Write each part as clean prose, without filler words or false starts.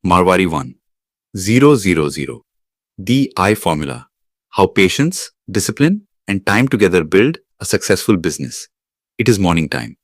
Marwari 1. 000. The I formula. How patience, discipline, and time together build a successful business. It is morning time.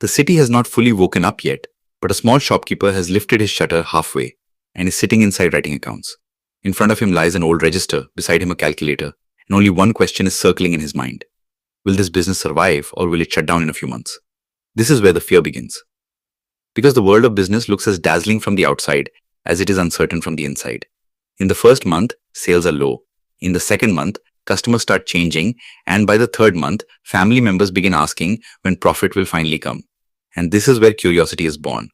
The city has not fully woken up yet, but a small shopkeeper has lifted his shutter halfway and is sitting inside writing accounts. In front of him lies an old register, beside him a calculator, and only one question is circling in his mind. Will this business survive or will it shut down in a few months? This is where the fear begins. Because the world of business looks as dazzling from the outside as it is uncertain from the inside. In the first month, sales are low. In the second month, customers start changing, and by the third month, family members begin asking when profit will finally come. And this is where curiosity is born.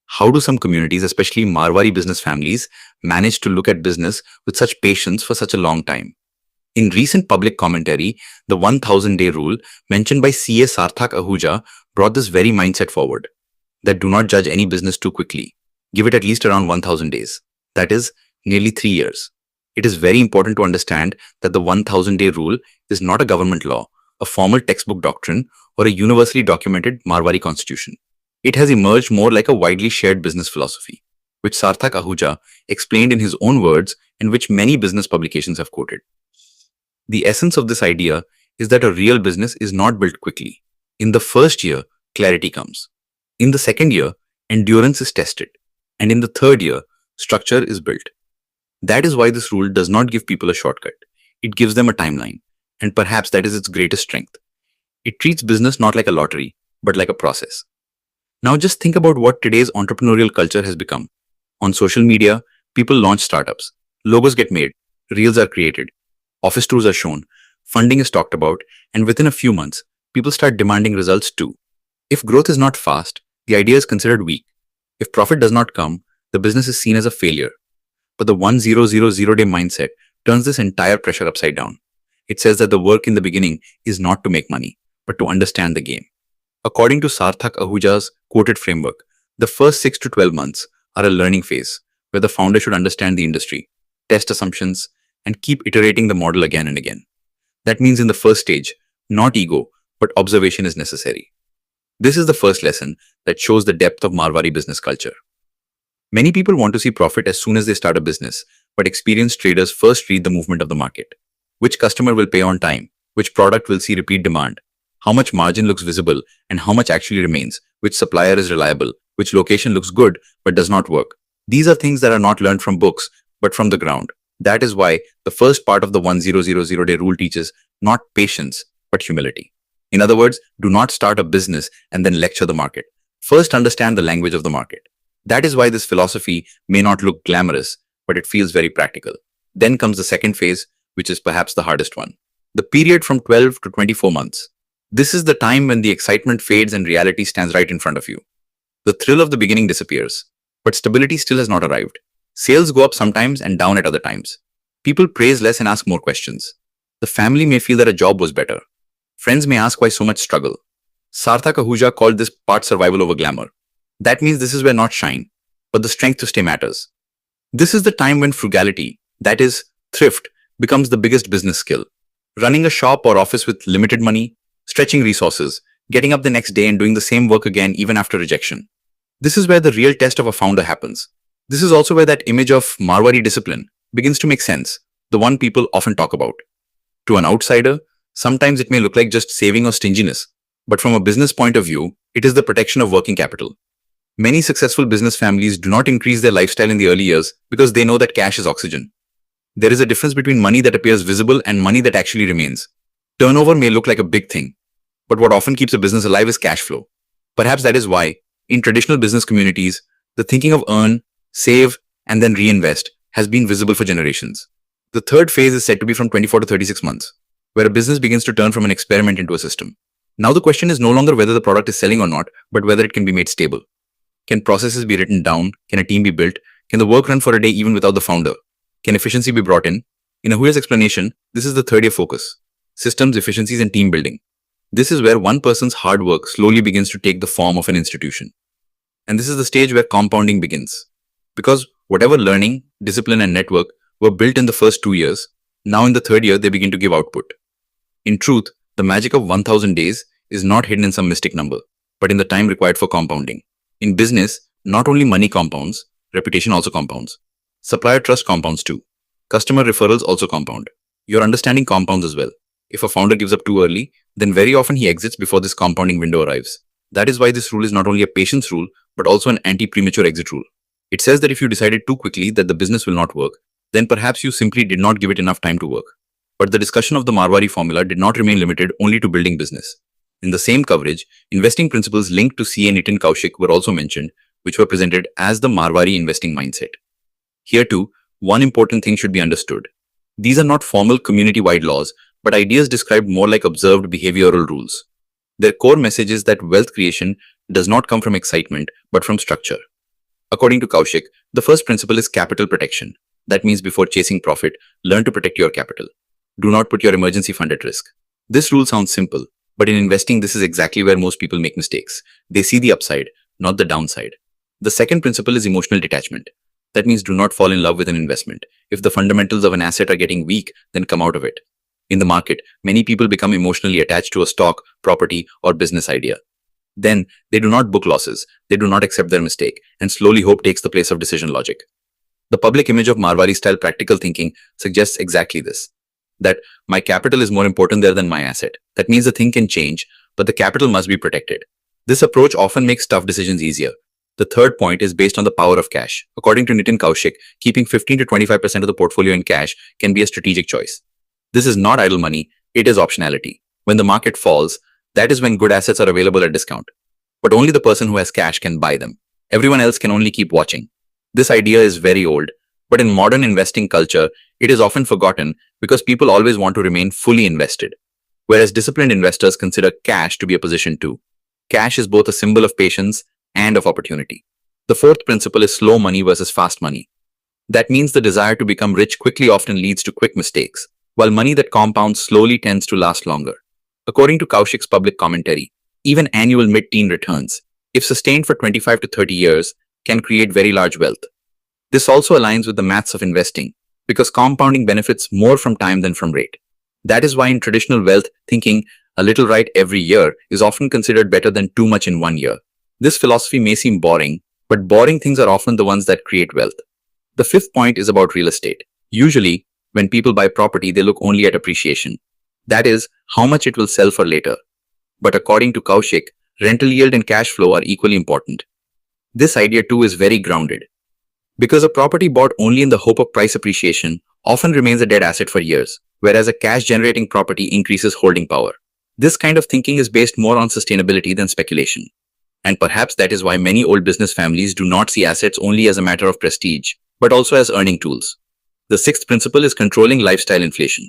How do some communities, especially Marwari business families, manage to look at business with such patience for such a long time? In recent public commentary, the 1000-day rule mentioned by CA Sarthak Ahuja brought this very mindset forward. That do not judge any business too quickly. Give it at least around 1000 days. That is, nearly 3 years. It is very important to understand that the 1000-day rule is not a government law, a formal textbook doctrine, or a universally documented Marwari constitution. It has emerged more like a widely shared business philosophy, which Sarthak Ahuja explained in his own words and which many business publications have quoted. The essence of this idea is that a real business is not built quickly. In the first year, clarity comes. In the second year, endurance is tested. And in the third year, structure is built. That is why this rule does not give people a shortcut. It gives them a timeline. And perhaps that is its greatest strength. It treats business not like a lottery, but like a process. Now just think about what today's entrepreneurial culture has become. On social media, people launch startups. Logos get made. Reels are created. Office tours are shown. Funding is talked about. And within a few months, people start demanding results too. If growth is not fast, the idea is considered weak. If profit does not come, the business is seen as a failure. But the 1000-day mindset turns this entire pressure upside down. It says that the work in the beginning is not to make money, but to understand the game. According to Sarthak Ahuja's quoted framework, the first 6 to 12 months are a learning phase where the founder should understand the industry, test assumptions, and keep iterating the model again and again. That means in the first stage, not ego, but observation is necessary. This is the first lesson that shows the depth of Marwari business culture. Many people want to see profit as soon as they start a business, but experienced traders first read the movement of the market. Which customer will pay on time? Which product will see repeat demand? How much margin looks visible and how much actually remains? Which supplier is reliable? Which location looks good but does not work? These are things that are not learned from books, but from the ground. That is why the first part of the 1000-day rule teaches not patience, but humility. In other words, do not start a business and then lecture the market. First understand the language of the market. That is why this philosophy may not look glamorous, but it feels very practical. Then comes the second phase, which is perhaps the hardest one. The period from 12 to 24 months. This is the time when the excitement fades and reality stands right in front of you. The thrill of the beginning disappears, but stability still has not arrived. Sales go up sometimes and down at other times. People praise less and ask more questions. The family may feel that a job was better. Friends may ask why so much struggle. Sarthak Ahuja called this part survival over glamour. That means this is where not shine, but the strength to stay matters. This is the time when frugality, that is, thrift, becomes the biggest business skill. Running a shop or office with limited money, stretching resources, getting up the next day and doing the same work again even after rejection. This is where the real test of a founder happens. This is also where that image of Marwari discipline begins to make sense, the one people often talk about. To an outsider, sometimes it may look like just saving or stinginess, but from a business point of view, it is the protection of working capital. Many successful business families do not increase their lifestyle in the early years because they know that cash is oxygen. There is a difference between money that appears visible and money that actually remains. Turnover may look like a big thing, but what often keeps a business alive is cash flow. Perhaps that is why, in traditional business communities, the thinking of earn, save, and then reinvest has been visible for generations. The third phase is said to be from 24 to 36 months, where a business begins to turn from an experiment into a system. Now the question is no longer whether the product is selling or not, but whether it can be made stable. Can processes be written down? Can a team be built? Can the work run for a day even without the founder? Can efficiency be brought in? In Ahuja's explanation, this is the third year focus: systems, efficiencies, and team building. This is where one person's hard work slowly begins to take the form of an institution. And this is the stage where compounding begins. Because whatever learning, discipline, and network were built in the first 2 years, now in the third year they begin to give output. In truth, the magic of 1000 days is not hidden in some mystic number, but in the time required for compounding. In business, not only money compounds, reputation also compounds. Supplier trust compounds too. Customer referrals also compound. Your understanding compounds as well. If a founder gives up too early, then very often he exits before this compounding window arrives. That is why this rule is not only a patience rule, but also an anti-premature exit rule. It says that if you decided too quickly that the business will not work, then perhaps you simply did not give it enough time to work. But the discussion of the Marwari formula did not remain limited only to building business. In the same coverage, investing principles linked to 𝐶𝐻 𝐼𝐻𝐿 were also mentioned, which were presented as the Marwari investing mindset. Here too, one important thing should be understood. These are not formal community-wide laws, but ideas described more like observed behavioral rules. Their core message is that wealth creation does not come from excitement, but from structure. According to 𝐻𝐿, the first principle is capital protection. That means before chasing profit, learn to protect your capital. Do not put your emergency fund at risk. This rule sounds simple, but in investing, this is exactly where most people make mistakes. They see the upside, not the downside. The second principle is emotional detachment. That means do not fall in love with an investment. If the fundamentals of an asset are getting weak, then come out of it. In the market, many people become emotionally attached to a stock, property, or business idea. Then, they do not book losses, they do not accept their mistake, and slowly hope takes the place of decision logic. The public image of Marwari-style practical thinking suggests exactly this. That my capital is more important there than my asset. That means the thing can change, but the capital must be protected. This approach often makes tough decisions easier. The third point is based on the power of cash. According to 𝐼𝐻𝐿 𝐼𝐻𝐿, keeping 15 to 25% of the portfolio in cash can be a strategic choice. This is not idle money, it is optionality. When the market falls, that is when good assets are available at discount. But only the person who has cash can buy them. Everyone else can only keep watching. This idea is very old, but in modern investing culture, it is often forgotten because people always want to remain fully invested. Whereas disciplined investors consider cash to be a position too. Cash is both a symbol of patience and of opportunity. The fourth principle is slow money versus fast money. That means the desire to become rich quickly often leads to quick mistakes, while money that compounds slowly tends to last longer. According to 𝐻𝐿's public commentary, even annual mid-teen returns, if sustained for 25 to 30 years, can create very large wealth. This also aligns with the maths of investing, because compounding benefits more from time than from rate. That is why in traditional wealth thinking, a little right every year is often considered better than too much in 1 year. This philosophy may seem boring, but boring things are often the ones that create wealth. The fifth point is about real estate. Usually, when people buy property, they look only at appreciation. That is, how much it will sell for later. But according to 𝐻𝐿, rental yield and cash flow are equally important. This idea too is very grounded. Because a property bought only in the hope of price appreciation often remains a dead asset for years, whereas a cash-generating property increases holding power. This kind of thinking is based more on sustainability than speculation. And perhaps that is why many old business families do not see assets only as a matter of prestige, but also as earning tools. The sixth principle is controlling lifestyle inflation.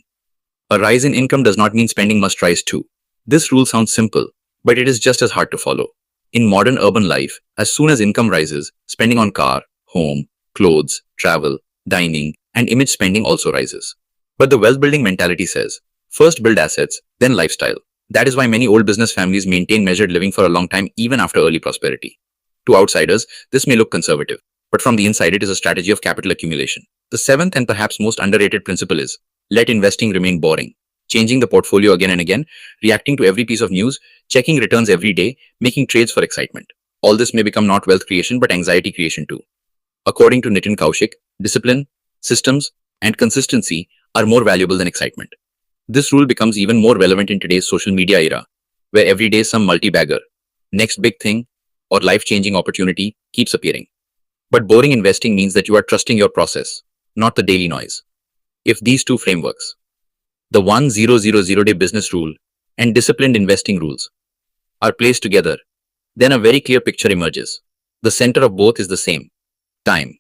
A rise in income does not mean spending must rise too. This rule sounds simple, but it is just as hard to follow. In modern urban life, as soon as income rises, spending on car, home, clothes, travel, dining, and image spending also rises. But the wealth-building mentality says, first build assets, then lifestyle. That is why many old business families maintain measured living for a long time even after early prosperity. To outsiders, this may look conservative, but from the inside it is a strategy of capital accumulation. The seventh and perhaps most underrated principle is, let investing remain boring. Changing the portfolio again and again, reacting to every piece of news, checking returns every day, making trades for excitement. All this may become not wealth creation but anxiety creation too. According to 𝐼𝐻𝐿 𝐼𝐻𝐿, discipline, systems, and consistency are more valuable than excitement. This rule becomes even more relevant in today's social media era, where every day some multi-bagger, next big thing, or life-changing opportunity keeps appearing. But boring investing means that you are trusting your process, not the daily noise. If these two frameworks, the 1000-day business rule and disciplined investing rules, are placed together, then a very clear picture emerges. The center of both is the same: time.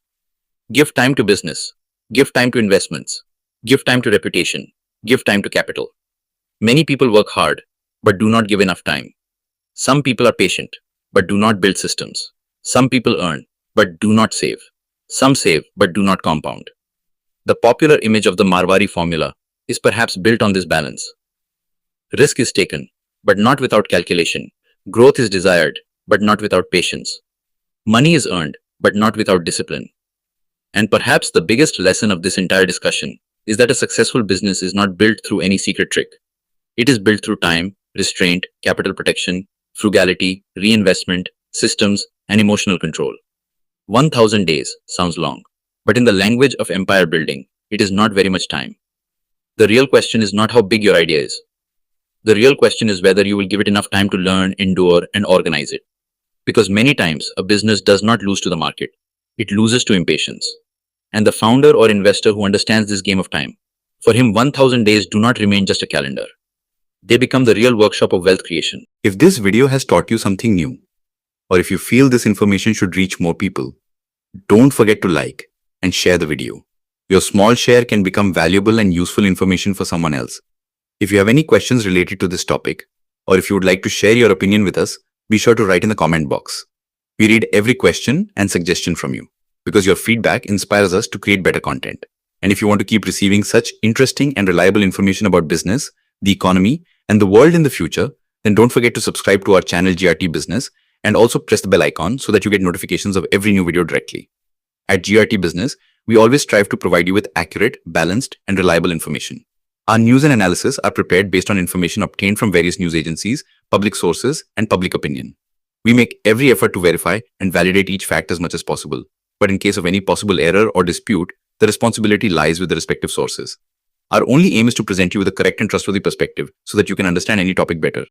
Give time to business. Give time to investments. Give time to reputation. Give time to capital. Many people work hard, but do not give enough time. Some people are patient, but do not build systems. Some people earn, but do not save. Some save, but do not compound. The popular image of the Marwari formula is perhaps built on this balance. Risk is taken, but not without calculation. Growth is desired, but not without patience. Money is earned, but not without discipline. And perhaps the biggest lesson of this entire discussion is that a successful business is not built through any secret trick. It is built through time, restraint, capital protection, frugality, reinvestment, systems, and emotional control. 1,000 days sounds long, but in the language of empire building, it is not very much time. The real question is not how big your idea is. The real question is whether you will give it enough time to learn, endure, and organize it. Because many times, a business does not lose to the market. It loses to impatience. And the founder or investor who understands this game of time, for him 1,000 days do not remain just a calendar. They become the real workshop of wealth creation. If this video has taught you something new, or if you feel this information should reach more people, don't forget to like and share the video. Your small share can become valuable and useful information for someone else. If you have any questions related to this topic, or if you would like to share your opinion with us, be sure to write in the comment box. We read every question and suggestion from you, because your feedback inspires us to create better content. And if you want to keep receiving such interesting and reliable information about business, the economy, and the world in the future, then don't forget to subscribe to our channel GRT Business and also press the bell icon so that you get notifications of every new video directly. At GRT Business, we always strive to provide you with accurate, balanced, and reliable information. Our news and analysis are prepared based on information obtained from various news agencies, public sources, and public opinion. We make every effort to verify and validate each fact as much as possible. But in case of any possible error or dispute, the responsibility lies with the respective sources. Our only aim is to present you with a correct and trustworthy perspective so that you can understand any topic better.